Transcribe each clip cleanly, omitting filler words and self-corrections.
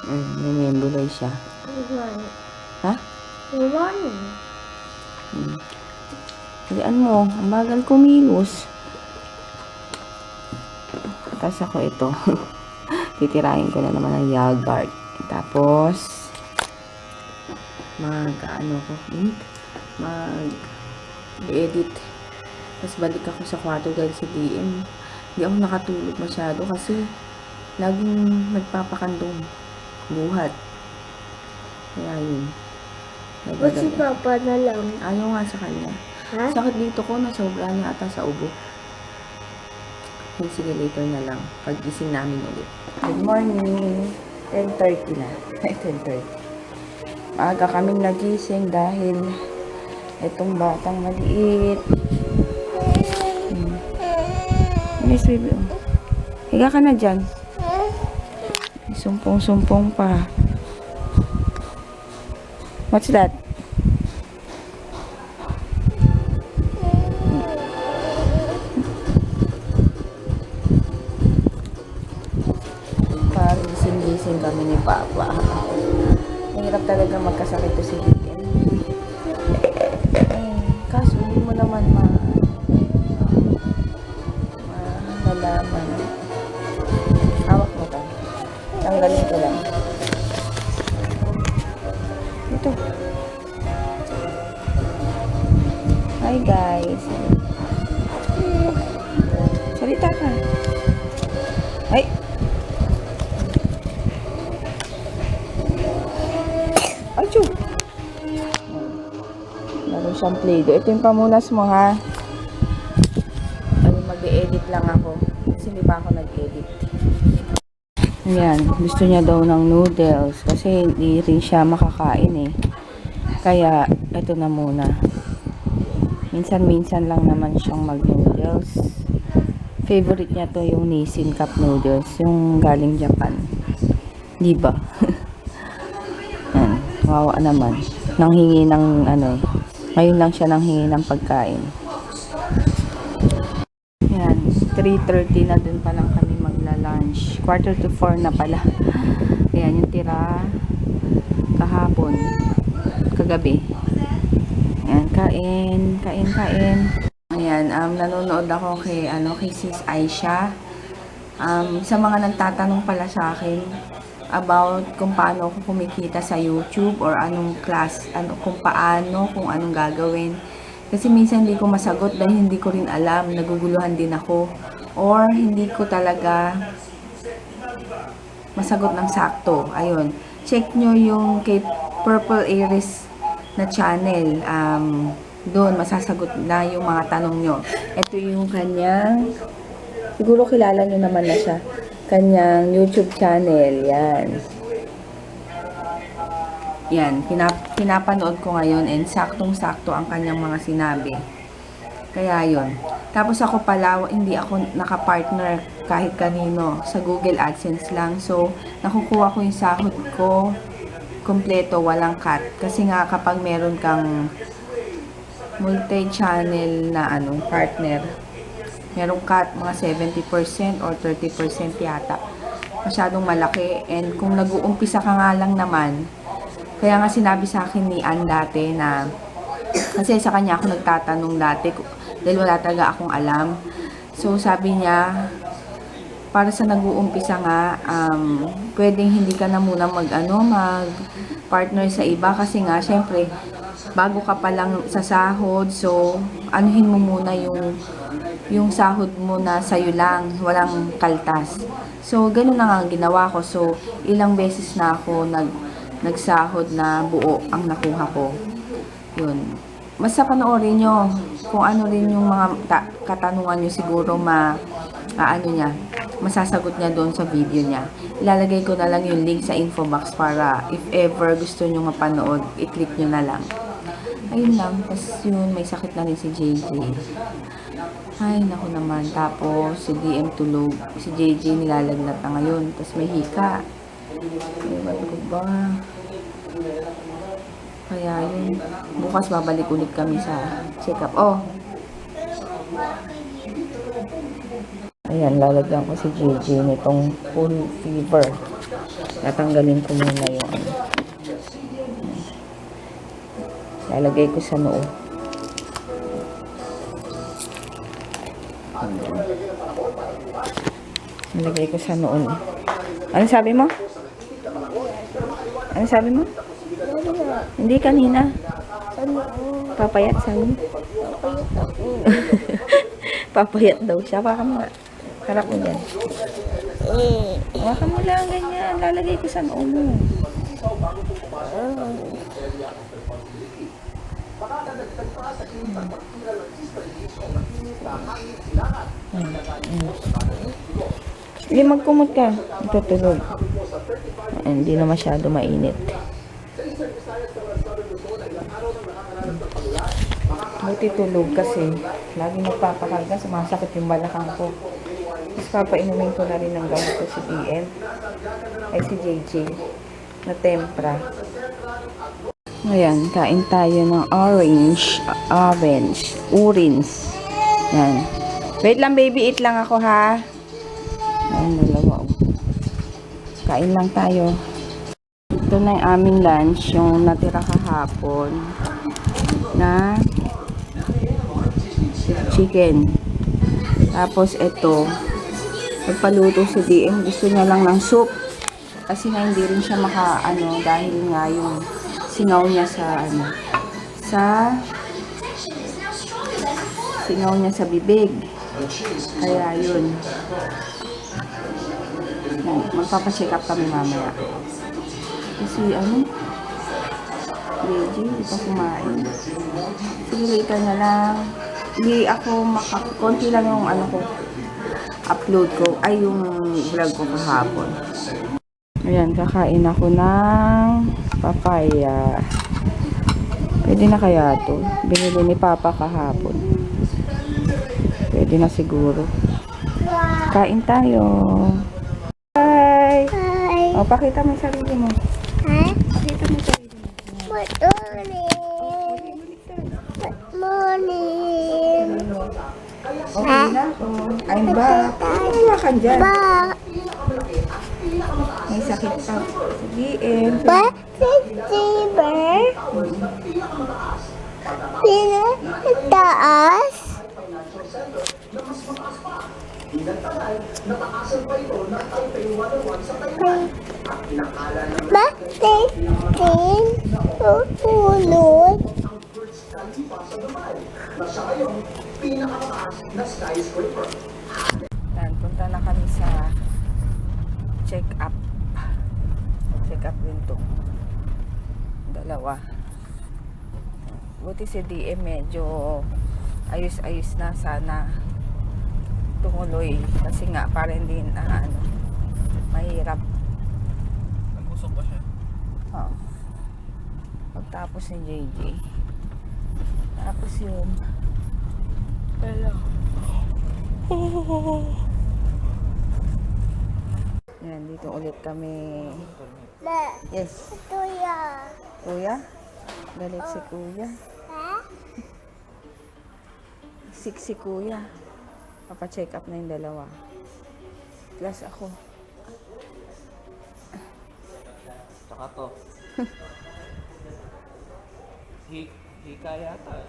May membuloy siya. Ha? Diyan mo, ang bagal kumilos. Tapos ako ito. Titirahin ko na naman ang yogurt. Tapos, mag-edit. Tapos balik ako sa kwarto dahil sa DM. Hindi ako nakatulog masyado kasi laging nagpapakandong buhat. Kaya yun. O si Papa na lang. Ayaw nga sa kanya. Ha? Sakit dito ko, nasobra niya ata sa ubo. Sige, later na lang. Pag-gising namin ulit. Good morning. 10:30 na. 10:30. Maaga kaming nagising dahil itong batang maliit. Nice baby. Higa ka na dyan. Sumpong-sumpong pa. What's that? Gising kami ni Papa. Mahirap talaga magkasakit to si Liam. Kaso hindi mo naman malalaman. Hawak mo to. Tanggalin ko lang. Ito. Hi guys. Salita ka. Ay! Achoo! Meron siyang play-doh. Ito yung pamunas mo, ha? Mag-e-edit lang ako. Kasi hindi pa ako nag-edit. Ayan. Gusto niya daw ng noodles. Kasi hindi rin siya makakain, eh. Kaya, ito na muna. Minsan-minsan lang naman siyang mag-noodles. Favorite niya to yung Nissin Cup noodles. Yung galing Japan. Diba? Kawawa naman. Nanghingi ng ngayon lang siya nanghingi ng pagkain. Yan. 3:30 na dun pa lang kami magla-lunch. 3:45 na pala. Ayan yung tira kahapon. Kagabi. Ayan. Kain. Ayan. Nanonood ako kay Sis Aisha. Sa mga nagtatanong pala sa akin about kung paano ako kumikita sa YouTube or kung anong gagawin. Kasi minsan hindi ko masagot dahil hindi ko rin alam, naguguluhan din ako. Or hindi ko talaga masagot ng sakto. Ayun. Check nyo yung kay Purple Aries na channel. Doon masasagot na yung mga tanong nyo. Ito yung kanyang, siguro kilala nyo naman na siya, kanyang YouTube channel. Yan, pinapanood ko ngayon and saktong-sakto ang kanyang mga sinabi. Kaya yon. Tapos ako pala, hindi ako nakapartner kahit kanino sa Google AdSense lang. So, nakukuha ko yung sahod ko kompleto, walang cut. Kasi nga kapag meron kang multi-channel na partner, merong cut mga 70% or 30% yata. Masyadong malaki. And kung nag-uumpisa ka nga lang naman, kaya nga sinabi sa akin ni Ann dati na, kasi sa kanya ako nagtatanong dati, dahil wala talaga akong alam. So sabi niya, para sa nag-uumpisa nga, pwedeng hindi ka na muna mag-partner sa iba. Kasi nga, syempre, bago ka pa lang sa sahod, so anuhin mo muna yung sahod mo na sa'yo lang, walang kaltas. So, ganun na nga ang ginawa ko. So, ilang beses na ako nagsahod na buo ang nakuha ko. Yun. Basta panoorin nyo kung ano rin yung mga katanungan nyo, siguro masasagot niya doon sa video niya. Ilalagay ko na lang yung link sa info box para if ever gusto nyo mapanood, i-click nyo na lang. Ayun lang. Tapos yun, may sakit na rin si JJ. Ay, naku naman. Tapos, si DM tulog. Si JJ nilalagnat na ngayon. Tapos may hika. Ay, ba't ko ba? Kaya yun. Bukas babalik ulit kami sa check-up. Oh! Ayan, lalagyan ko si JJ nitong full fever. Tatanggalin ko muna yung ano. Lalagay ko sa noo. Lalagay ko sa noon. Ano sabi mo? Ano sabi mo? Hindi kanina. Papayat sabi mo? Papayat daw siya. Baka mo nga. Harap mo dyan. Baka mo lang ganyan. Lalagay ko sa noo mo. Hindi, magkumot ka. Tutulog. Hindi na masyado mainit. Buti tulog kasi lagi nagpapakarga, sumasakit yung balakang ko. Tapos papainumin ko na rin ng gamot ko si DM. Ay si JJ. Na tempra. Ayan, kain tayo ng orange. Yan. Wait lang baby, eat lang ako ha. Ayan, dalawa. Kain lang tayo. Ito na yung aming lunch, yung natira kahapon na chicken. Tapos ito, nagpaluto si DM. Gusto niya lang ng soup. Kasi nga hindi rin siya maka-ano dahil nga yung singaw niya sa singaw niya sa bibig. Kaya yun. Magpapacheck up kami mamaya. Kasi Reggie, hindi pa kumain. Sige, later na lang. Hindi ako konti lang yung ko, upload ko, ay yung vlog ko kahapon. Ayan, kakain ako ng papaya. Pwede na kaya to? Binili ni Papa kahapon. Pwede na siguro. Kain tayo. Hi! Hi. O, pakita mo yung sarili mo. Ha? Pakita mo yung sarili mo. Good morning. Okay na? I'm back. Wala ka dyan. May sakit pa. Sige, September. Taas. Tutulog. Yan, punta na kami sa check-up. Check-up din to. Dalawa. Buti si DM medyo ayos-ayos na, sana tumuloy. Kasi nga, para hindi na mahirap. Nagusok ba siya? Oo. Pagtapos ni JJ. Tapos yun. Hello. Yan, dito ulit kami. Yes. Tuya. Kuya? Galit si Kuya. Ha? Sick si Kuya. Papacheck up na yung dalawa. Plus ako. Tsaka to. Hika yata.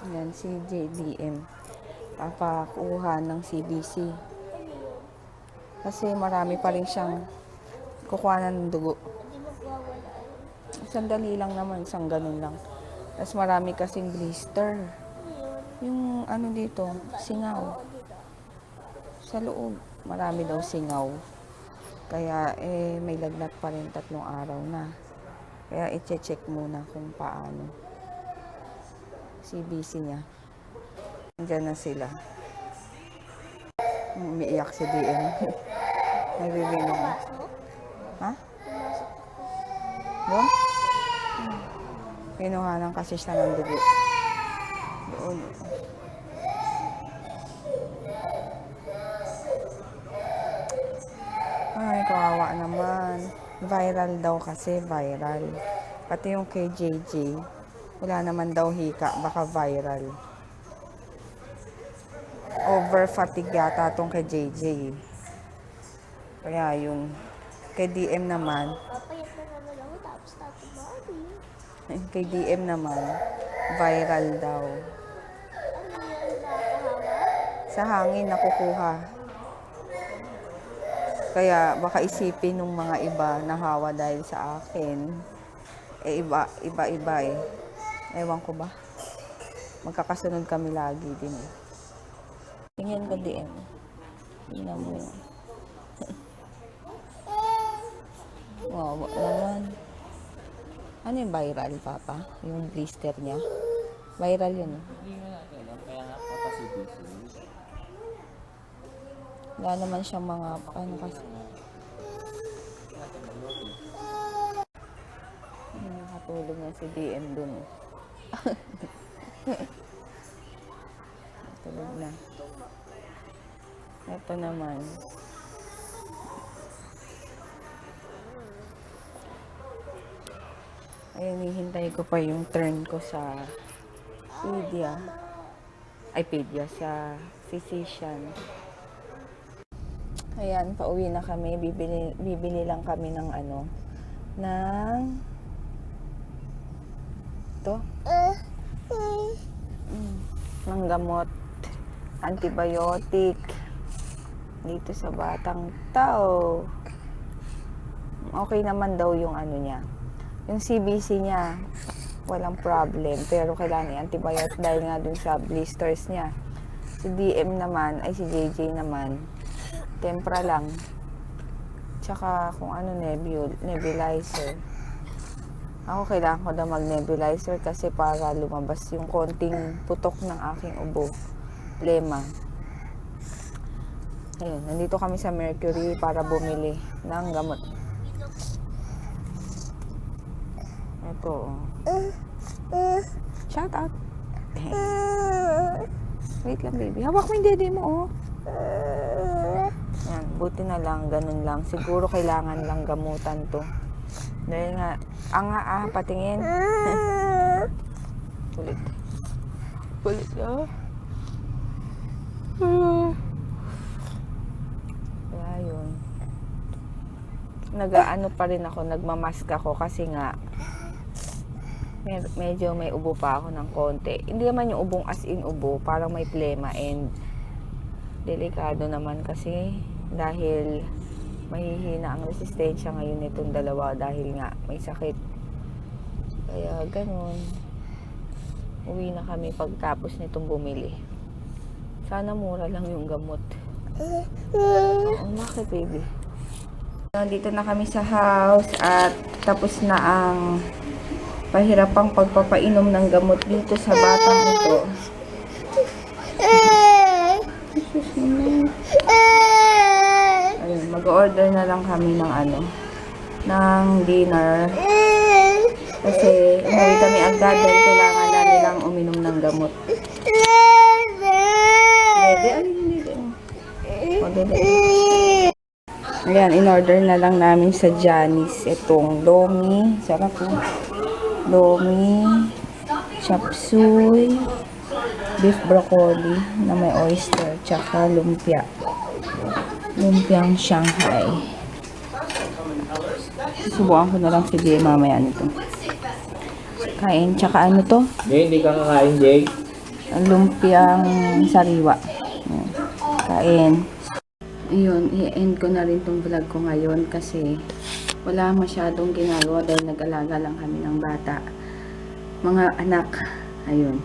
Yan, si JDM. Papakuha ng CBC. Kasi marami pa rin siyang kukuha ng dugo. Sandali lang naman, isang ganun lang. Tapos marami kasing blister. Yung dito, singaw. Sa loob, marami daw singaw. Kaya may lagnat pa rin 3 araw na. Kaya i-check muna kung paano. CBC niya. Nandiyan na sila. Umiiyak si DM. Nagbibilang na. Ha? Doon? Kinuhanan kasi siya ng dugo. Doon. kawawa naman. Viral daw kasi, viral. Pati yung kay JJ, wala naman daw hika, baka viral. Over fatigue yata tong kay JJ. Kaya yun. Kay DM naman, Papayat na naman ako tapos tato body. kay DM naman, viral daw. Ano yan nakahawa? Sa hangin nakukuha. Kaya baka isipin ng mga iba na hawa dahil sa akin. Eh iba eh. Ewan ko ba. Magkakasunod kami lagi din eh. Tingnan ka DM. Tingnan mo yun. Wow, naman. Ano yung viral, Papa? Yung blister niya? Viral yun. Hindi nga natin alam, kaya nga pa kasi busy. Wala naman siyang mga, ano kasi. Nakatulog na si DM dun. Tulog na. Ito naman. Ayun, hihintay ko pa yung turn ko sa pedia. Ay, pedia, sa physician. Ayan, pauwi na kami. Bibili lang kami ng ano, ng ito, ng gamot, antibiotic dito sa batang tao. Okay naman daw yung ano niya. Yung CBC niya, walang problem. Pero kailangan i-antibiotic dahil nga dun sa blisters niya. Si DM naman, ay si JJ naman, tempra lang. Tsaka kung ano, nebulizer. Ako kailangan ko daw mag-nebulizer kasi para lumabas yung konting putok ng aking ubo. Lema. Ayun, nandito kami sa Mercury para bumili ng gamot. Ito, oh. Shout out. Wait lang, baby. Hawak mo yung dede mo, oh. Yan, buti na lang, ganun lang. Siguro kailangan lang gamutan to. Dahil nga, patingin. Kulit. Kulit, oh. Kaya yun. Nag-ano pa rin ako, nagmamask ako kasi nga, medyo may ubo pa ako ng konti. Hindi naman yung ubong as in ubo, parang may plema and delikado naman kasi dahil mahihina ang resistensya ngayon nitong dalawa dahil nga may sakit. Kaya ganun. Uwi na kami pagtapos nitong bumili. Sana mura lang yung gamot. Oo, bakit baby? Dito na kami sa house at tapos na ang pahirapang pagpapainom ng gamot dito sa batang ito. Ayun, mag-order na lang kami ng ano, ng dinner. Kasi umuwi kami agad dahil kailangan na nilang uminom ng gamot. Dede, ano yung dede? O, dede. Ayan, in-order na lang namin sa Janice itong lomi. Sarap po. Lomi, chop suey, beef broccoli na may oyster, tsaka lumpia. Lumpiang Shanghai. Subukan ko na lang si Jay mamaya nito. Kain, tsaka ano to? Hindi ka kakain, Jake. Lumpiang sariwa. Ayan. Kain. Ayun, i-end ko na rin tong vlog ko ngayon kasi wala masyadong ginagawa dahil nag-alaga lang kami ng bata. Mga anak, ayun,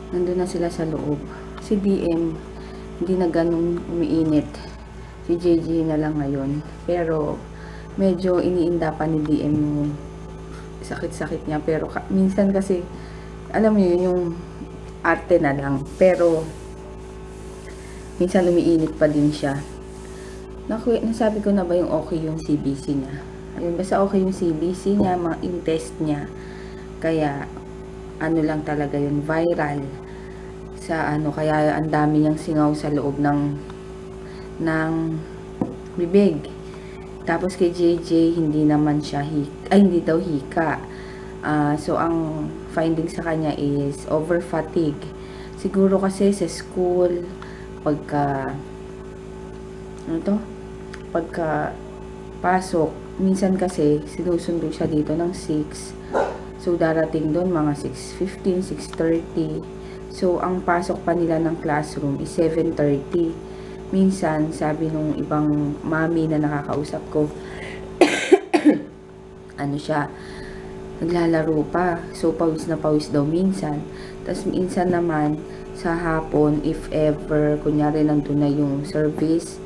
nandun na sila sa loob. Si DM, hindi na ganun umiinit. Si JJ na lang ngayon. Pero, medyo iniinda pa ni DM yung sakit-sakit niya. Pero, minsan kasi, alam mo yun, yung arte na lang. Pero, minsan umiinit pa din siya. Nasabi ko na ba yung okay yung CBC niya? Ayun, basta okay yung CBC niya, yung test niya. Kaya, ano lang talaga yun, viral. Sa ano, kaya ang dami niyang singaw sa loob ng bibig. Tapos kay JJ, hindi naman siya hindi daw hika. So, ang finding sa kanya is over fatigue. Siguro kasi sa school, pagka, ano to? Pagka pasok, minsan kasi sinusundo siya dito ng 6. So, darating doon mga 6:15, 6:30. So, ang pasok pa nila ng classroom is 7:30. Minsan, sabi nung ibang mami na nakakausap ko, ano siya, naglalaro pa. So, pawis na pawis daw minsan. Tapos, minsan naman, sa hapon, if ever, kunyari nandun na yung service,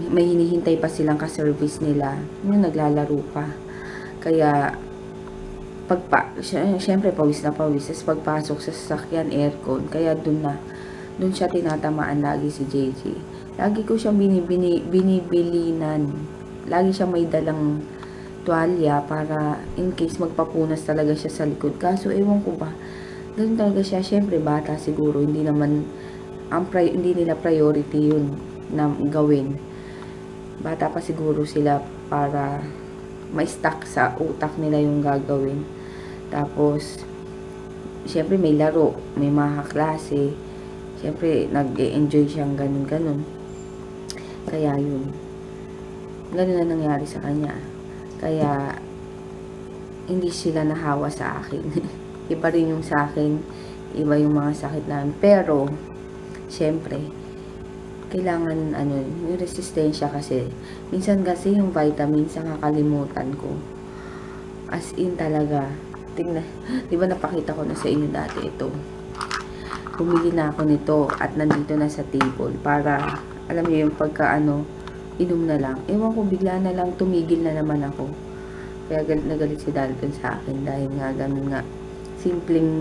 may hinihintay pa silang ka-service nila, yung naglalaro pa. Kaya, syempre pawis na pawis. Tapos pagpasok sa sasakyan, aircon. Kaya dun siya tinatamaan lagi si JJ. Lagi ko siyang binibilinan. Lagi siyang may dalang tuwalya para in case magpapunas talaga siya sa likod. Kaso ewan ko ba, doon talaga siya, syempre bata siguro, hindi naman, hindi nila priority yun na gawin. Bata pa siguro sila para ma-stuck sa utak nila yung gagawin. Tapos, syempre may laro, may mga klase. Syempre, nag-e-enjoy siyang ganun-ganun. Kaya yun. Ganun na nangyari sa kanya. Kaya, hindi sila nahawa sa akin. Iba rin yung sa akin, iba yung mga sakit namin. Pero, syempre, kailangan, yung resistensya kasi. Minsan kasi yung vitamins, nakakalimutan ko. As in talaga. Tingnan, di ba napakita ko na sa inyo dati ito. Bumili na ako nito at nandito na sa table para, alam niyo yung pagka inom na lang. Ewan ko, bigla na lang tumigil na naman ako. Kaya nagalit si Dalton sa akin dahil nga ganun nga. Simpleng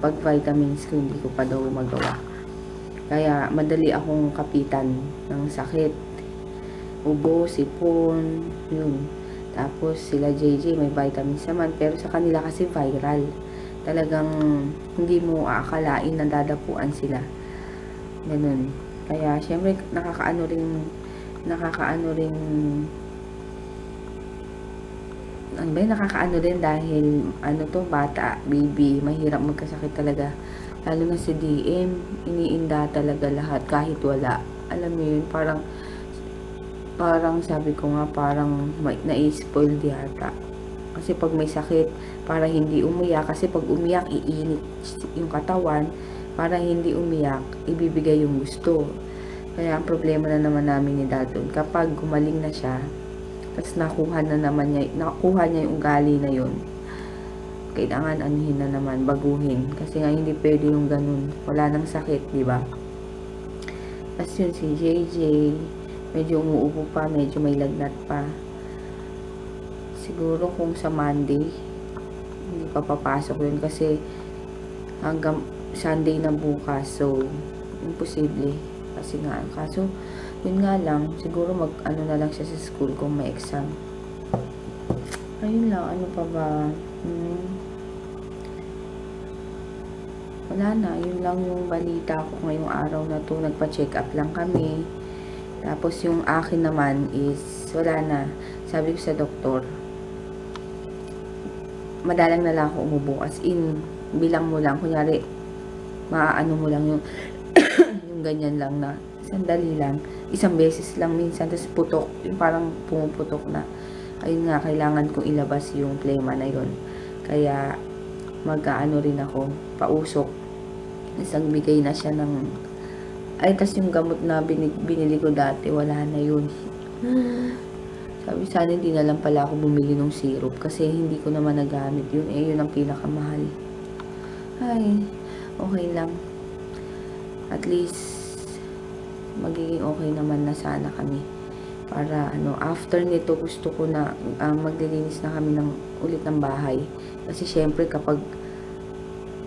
pag-vitamins ko, hindi ko pa daw magawa. Kaya madali akong kapitan ng sakit. Ubo, sipon, yun. Tapos sila JJ may vitamins naman, pero sa kanila kasi viral. Talagang hindi mo aakalain na dadapuan sila. Ganun. Kaya syempre nakakaano rin dahil bata, baby, mahirap magkasakit talaga. Lalo na si DM, iniinda talaga lahat kahit wala. Alam mo yun, parang sabi ko nga, parang na-spoil yata. Kasi pag may sakit, para hindi umiyak, kasi pag umiyak, iinit yung katawan, para hindi umiyak, ibibigay yung gusto. Kaya ang problema na naman namin ni Dalton, kapag gumaling na siya, tapos nakuha niya yung ugali na yun, kailangan anuhin na naman, baguhin. Kasi nga hindi pwede yung ganun. Wala nang sakit, di ba? Tapos yun si JJ, medyo umuupo pa, medyo may lagnat pa. Siguro kung sa Monday, hindi pa papasok yun kasi hanggang Sunday na bukas. So, imposible. Kasi nga, kaso, yun nga lang, siguro na lang siya sa school kung may exam. Ayun lang, ano pa ba? Wala na, yun lang yung balita ko ngayong araw na to. Nagpa-check up lang kami. Tapos yung akin naman is, wala na. Sabi ko sa doktor, madalang na lang ako umubo. As in, bilang mo lang, kunyari, maaano mo lang yung, yung ganyan lang na, sandali lang, isang beses lang minsan, tapos putok, yung parang pumuputok na. Ayun nga, kailangan kong ilabas yung plema na yun. Kaya, mag-aano rin ako, pausok. Isang bigay na siya ng, tas yung gamot na binili ko dati, wala na yun. Sabi sana hindi na lang pala ako bumili ng syrup kasi hindi ko naman nagamit yun. Yun ang pinakamahal. Ay, okay lang. At least, magiging okay naman na sana kami. Para after nito gusto ko na maglilinis na kami ulit ng bahay. Kasi syempre kapag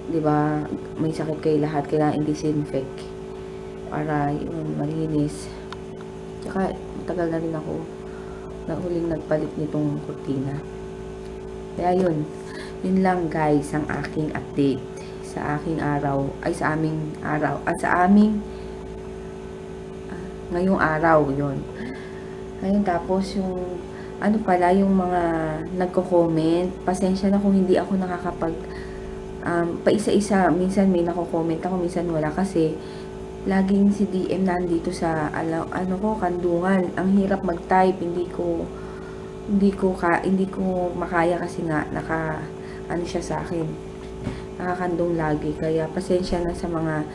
'di ba, may sakit kayo lahat, kailangan i-disinfect para yun malinis. Tsaka matagal na rin ako na huling nagpalit nitong kurtina. Kaya yun lang guys ang aking update sa aking araw, sa aming araw, ngayong araw yun. Ayun, tapos yung, ano pala, yung mga nagko-comment, pasensya na kung hindi ako nakakapag, paisa-isa, minsan may nako-comment ako, minsan wala kasi, laging si DM nandito sa, ano ko, kandungan. Ang hirap mag-type, hindi ko makaya kasi nga, ano siya sa akin, nakakandong lagi. Kaya, pasensya na sa mga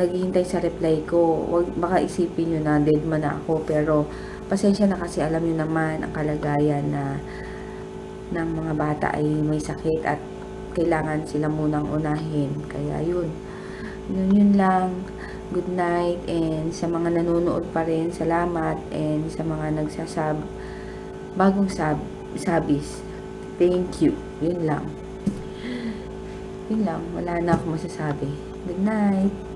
naghihintay sa reply ko. Baka isipin nyo na dead man na ako, pero pasensya na kasi alam nyo naman ang kalagayan na ng mga bata ay may sakit at kailangan sila munang unahin. Kaya yun lang. Good night, and sa mga nanonood pa rin, salamat, and sa mga bagong sabis, thank you. Yun lang. Wala na ako masasabi. Good night.